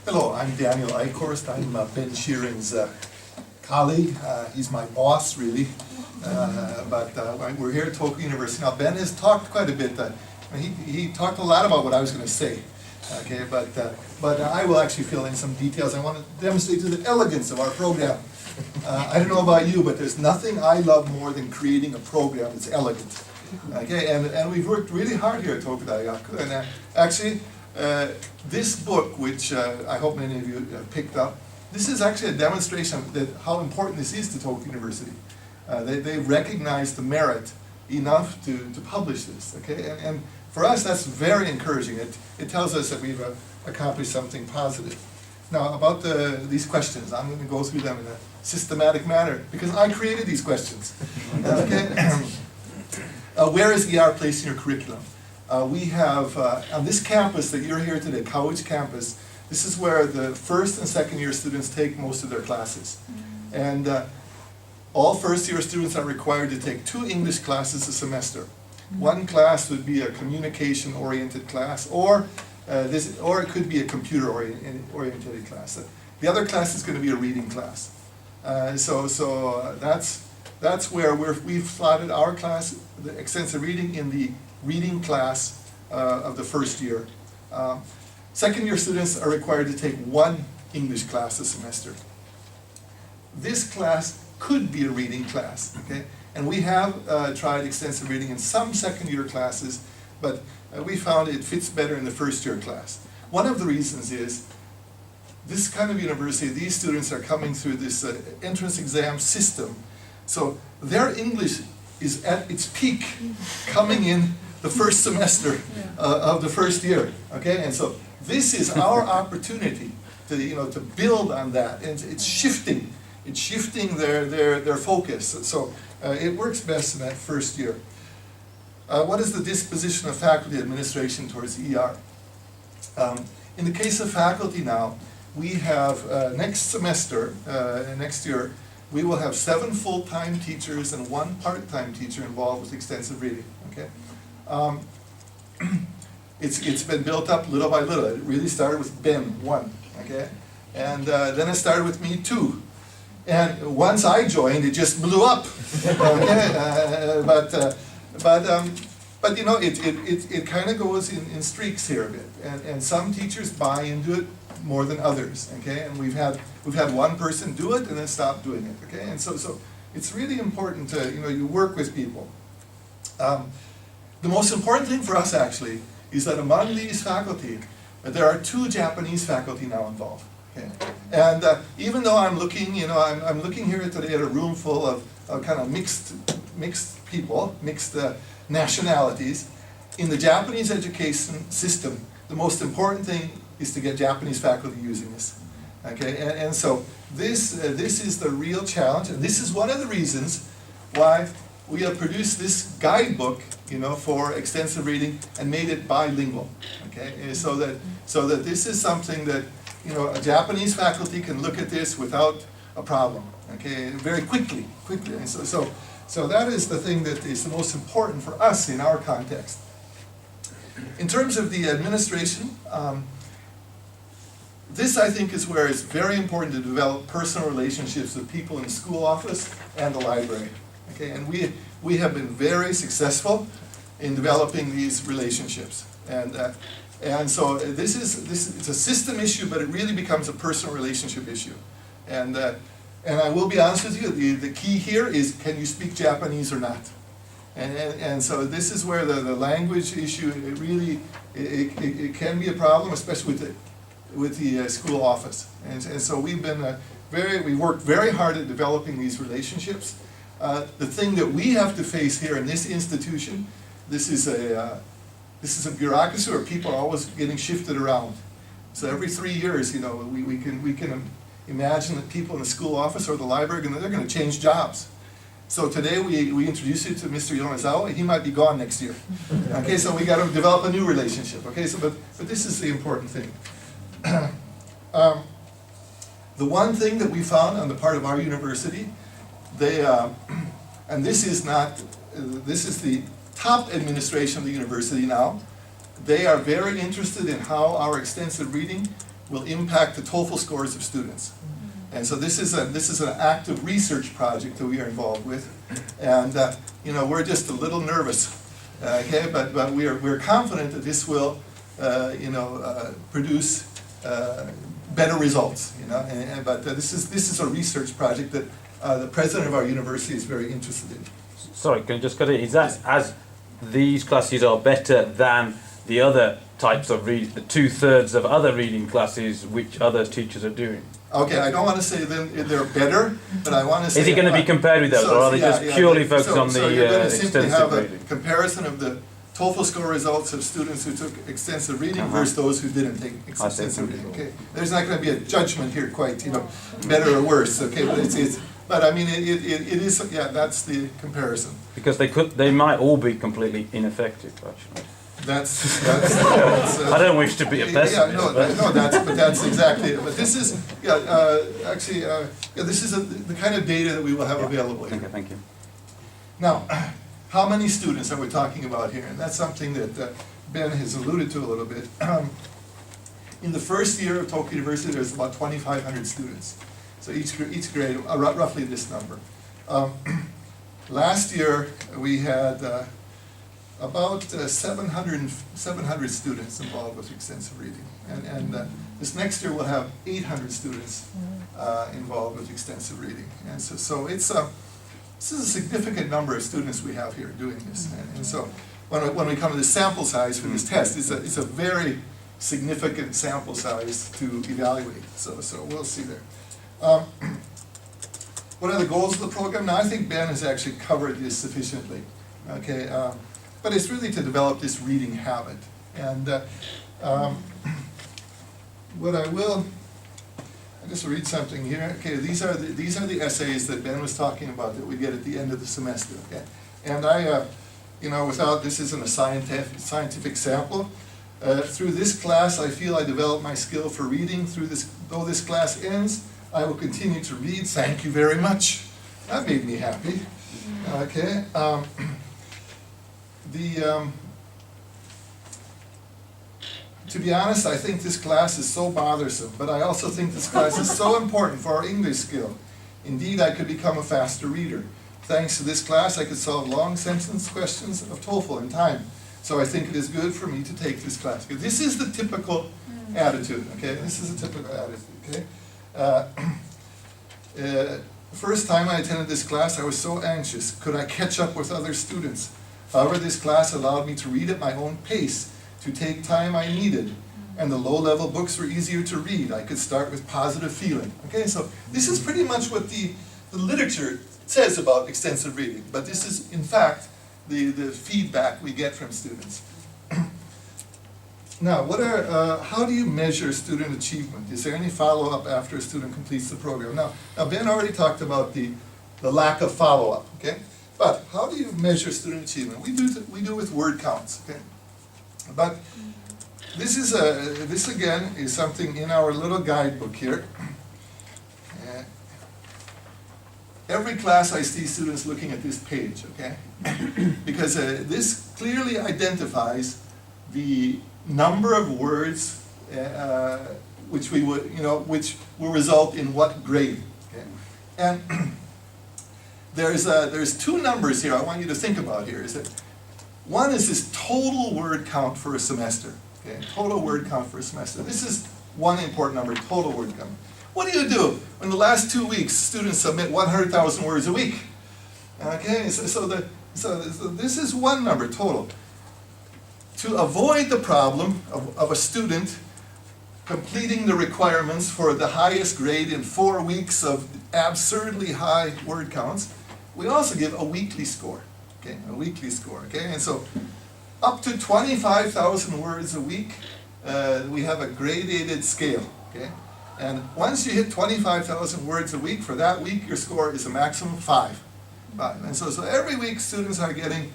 Hello, I'm Daniel Eichhorst. I'm Ben Sheeran's colleague. He's my boss, really. But we're here at Tokyo University. Now, Ben has talked quite a bit. He talked a lot about what I was going to say. Okay, but I will actually fill in some details. I want to demonstrate to the elegance of our program. I don't know about you, but there's nothing I love more than creating a program that's elegant. Okay, and we've worked really hard here at Tokyo Daikaku. And actually, this book, which I hope many of you have picked up, this is actually a demonstration of how important this is to Tokyo University. They recognize the merit enough to publish this. Okay, and for us, that's very encouraging. It tells us that we've accomplished something positive. Now, about these questions, I'm going to go through them in a systematic manner because I created these questions. Okay, where is ER placed in your curriculum? We have, on this campus that you're here today, college campus, this is where the first and second year students take most of their classes. And all first year students are required to take 2 English classes a semester. One class would be a communication oriented class, or it could be a computer oriented class. The other class is going to be a reading class. So that's where we've slotted our class, the extensive reading, in the reading class of the first year. Second year students are required to take 1 English class a semester. This class could be a reading class, okay? And we have tried extensive reading in some second year classes, but we found it fits better in the first year class. One of the reasons is this kind of university, these students are coming through this entrance exam system. So their English is at its peak coming in the first semester of the first year, okay? And so this is our opportunity to build on that, and it's shifting their focus. So it works best in that first year. What is the disposition of faculty administration towards ER? In the case of faculty now, we have next semester, next year, we will have 7 full-time teachers and 1 part-time teacher involved with extensive reading. Okay, it's been built up little by little. It really started with Ben 1. Okay, and then it started with me 2. And once I joined, it just blew up. Okay, but you know, it kind of goes in streaks here a bit, and some teachers buy into it more than others. Okay, and we've had one person do it and then stop doing it. Okay, and so it's really important to you work with people. The most important thing for us actually is that among these faculty, there are 2 Japanese faculty now involved. Okay. And even though I'm looking, I'm looking here today at a room full of kind of mixed people, mixed nationalities. In the Japanese education system, the most important thing is to get Japanese faculty using this. Okay, and so this is the real challenge, and this is one of the reasons why we have produced this guidebook, for extensive reading and made it bilingual. Okay, and so that this is something that a Japanese faculty can look at this without a problem, okay, very quickly. And so that is the thing that is the most important for us in our context. In terms of the administration, this I think is where it's very important to develop personal relationships with people in the school office and the library. Okay, and we have been very successful in developing these relationships. And so it's a system issue, but it really becomes a personal relationship issue. And I will be honest with you, the key here is, can you speak Japanese or not? And so this is where the language issue, it can be a problem, especially with the school office. And so we've worked very hard at developing these relationships. The thing that we have to face here in this institution, this is a bureaucracy where people are always getting shifted around. So every 3 years, we can imagine that people in the school office or the library, they're going to change jobs. So today we introduce you to Mr. Yonezawa. He might be gone next year. Okay, so we got to develop a new relationship. Okay, so but this is the important thing. The one thing that we found on the part of our university, and this is the top administration of the university now. They are very interested in how our extensive reading will impact the TOEFL scores of students. And so this is an active research project that we are involved with, and you know, we're just a little nervous, okay, but we're confident that this will you know, produce better results, you know, but this is a research project that the president of our university is very interested in. Sorry, can I just cut in? Is that as these classes are better than the other types of reading, the 2/3 of other reading classes which other teachers are doing? Okay, I don't want to say they're better, but I want to say... Is it going to be compared with those, or are they just purely focused on the you're going to simply have a reading? comparison of the TOEFL score results of students who took extensive reading versus those who didn't take extensive reading, okay? There's not going to be a judgment here quite, you know, better or worse, okay? But I mean, it is, yeah, that's the comparison. Because they might all be completely ineffective, actually. That's I don't wish to be a pessimist. Yeah, no, that's exactly it. But this is, actually, this is the kind of data that we will have available here. Okay, thank you. Now, how many students are we talking about here? And that's something that Ben has alluded to a little bit. In the first year of Tokyo University, there's about 2,500 students. So each grade, roughly this number. Last year, we had about 700 students involved with extensive reading. And this next year, we'll have 800 students involved with extensive reading. And so it's this is a significant number of students we have here doing this. And so when we come to the sample size for this test, it's a very significant sample size to evaluate. So we'll see there. What are the goals of the program? Now, I think Ben has actually covered this sufficiently. Okay, but it's really to develop this reading habit. And what I'll just read something here. Okay, these are the essays that Ben was talking about that we get at the end of the semester. Okay, and I, you know, this isn't a scientific sample. Through this class, I feel I developed my skill for reading. Though this class ends, I will continue to read. Thank you very much. That made me happy. Okay. To be honest, I think this class is so bothersome, but I also think this class is so important for our English skill. Indeed, I could become a faster reader. Thanks to this class, I could solve long sentence questions of TOEFL in time. So I think it is good for me to take this class. This is the typical attitude, okay? This is a typical attitude, okay? First time I attended this class, I was so anxious. Could I catch up with other students? However, this class allowed me to read at my own pace, to take time I needed, and the low-level books were easier to read. I could start with positive feeling. Okay, so this is pretty much what the literature says about extensive reading, but this is, in fact, the feedback we get from students. Now, how do you measure student achievement? Is there any follow-up after a student completes the program? Now Ben already talked about the lack of follow-up, okay? But how do you measure student achievement? We do with word counts, okay? But this again is something in our little guidebook here. Every class I see students looking at this page, okay? Because this clearly identifies the number of words which which will result in what grade, okay? And there's two numbers here I want you to think about here. Is that one is this total word count for a semester, okay? Total word count for a semester. This is one important number, total word count. What do you do when the last 2 weeks students submit 100,000 words a week? Okay, so this is one number, total. To avoid the problem of a student completing the requirements for the highest grade in 4 weeks of absurdly high word counts, we also give a weekly score. Okay, a weekly score. Okay, and so up to 25,000 words a week, we have a gradated scale. Okay, and once you hit 25,000 words a week, for that week your score is a maximum of 5. And so every week students are getting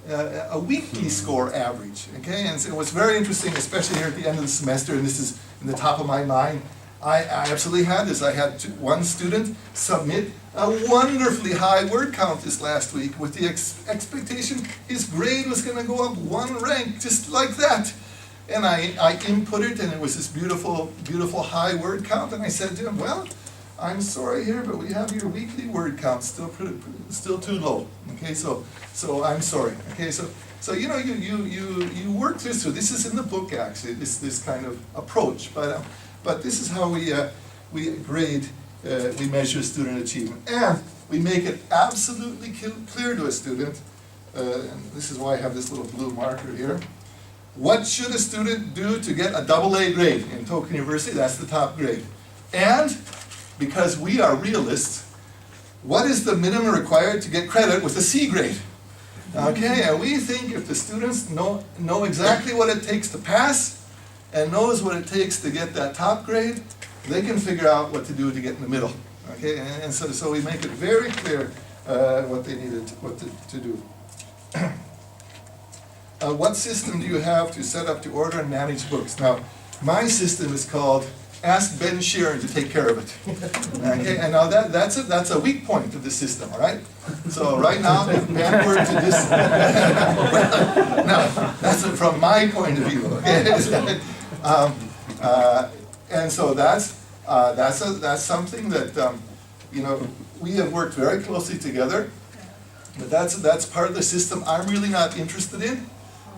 a weekly score average. Okay, and so what's very interesting, especially here at the end of the semester, and this is in the top of my mind, I absolutely had this. I had one student submit a wonderfully high word count this last week with the expectation his grade was going to go up 1 rank just like that. And I input it, and it was this beautiful, beautiful high word count, and I said to him, well, I'm sorry here, but we have your weekly word count still too low. Okay, so I'm sorry. Okay, so you know, you work this through. This is in the book actually. This kind of approach, but this is how we grade, we measure student achievement, and we make it absolutely clear to a student. And this is why I have this little blue marker here. What should a student do to get a AA grade in Tokyo University? That's the top grade. And because we are realists, what is the minimum required to get credit with a C grade? Okay, and we think if the students know exactly what it takes to pass and knows what it takes to get that top grade, they can figure out what to do to get in the middle. Okay, and so we make it very clear what they needed, to do. What system do you have to set up, to order and manage books? Now, my system is called Ask Ben Sheeran to take care of it. Okay, and now that's a weak point of the system, all right? So right now, if Ben were to this, now that's from my point of view. Okay? And so that's something that you know, we have worked very closely together. But that's part of the system I'm really not interested in,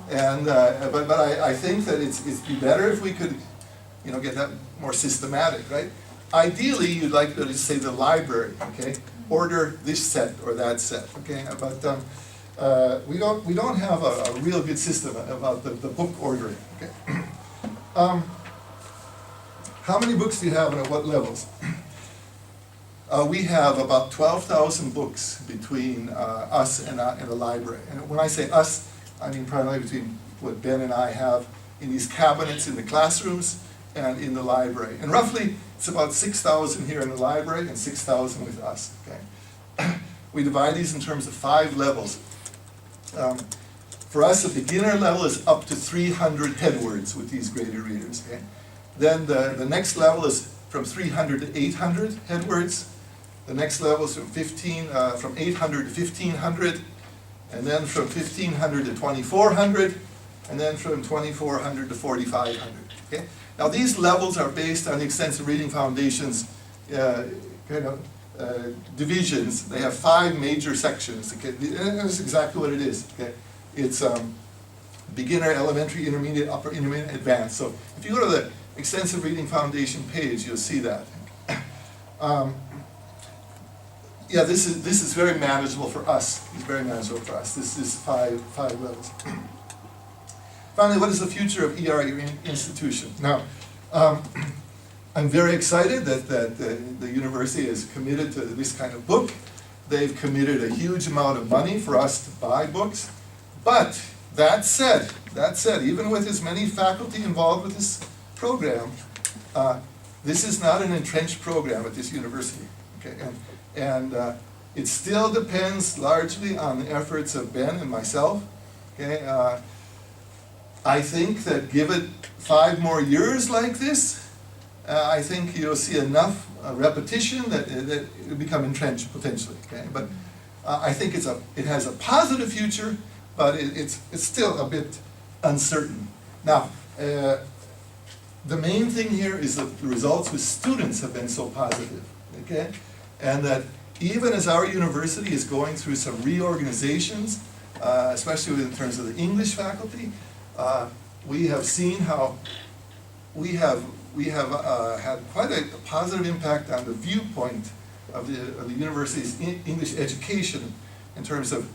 and but I think that it'd be better if we could, you know, get that more systematic, right? Ideally, you'd like to say the library, okay, order this set or that set, okay, but we don't have a real good system about the book ordering, okay. How many books do you have and at what levels? We have about 12,000 books between us and the library. And when I say us, I mean primarily between what Ben and I have in these cabinets in the classrooms and in the library. And roughly, it's about 6,000 here in the library and 6,000 with us, okay? We divide these in terms of 5 levels. For us, a beginner level is up to 300 headwords with these graded readers, okay? Then the next level is from 300 to 800 headwords. The next level is from 800 to 1500, and then from 1500 to 2400, and then from 2400 to 4500. Okay? Now these levels are based on the Extensive Reading Foundation's divisions. They have 5 major sections. Okay? And that's exactly what it is. Okay? It's beginner, elementary, intermediate, upper, intermediate, advanced. So if you go to the Extensive Reading Foundation page, you'll see that. Yeah, this is very manageable for us. It's very manageable for us. This is 5 levels. Finally, what is the future of ER at your institution? Now, I'm very excited that the university is committed to this kind of book. They've committed a huge amount of money for us to buy books. But that said, even with as many faculty involved with this program, this is not an entrenched program at this university. Okay, and it still depends largely on the efforts of Ben and myself. Okay, I think that give it 5 more years like this, I think you'll see enough repetition that it will become entrenched potentially. Okay, but I think it has a positive future, but it's still a bit uncertain. Now, the main thing here is that the results with students have been so positive. Okay, and that even as our university is going through some reorganizations, especially in terms of the English faculty, we have seen how we have had quite a positive impact on the viewpoint of the university's English education in terms of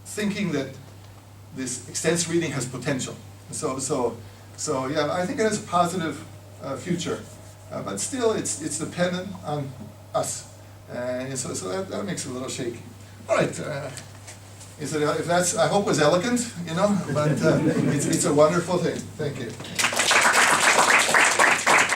thinking that this extensive reading has potential. So yeah, I think it has a positive future, but still it's dependent on us, and so that makes it a little shaky. All right. If that's, I hope, was elegant, you know, but it's a wonderful thing. Thank you.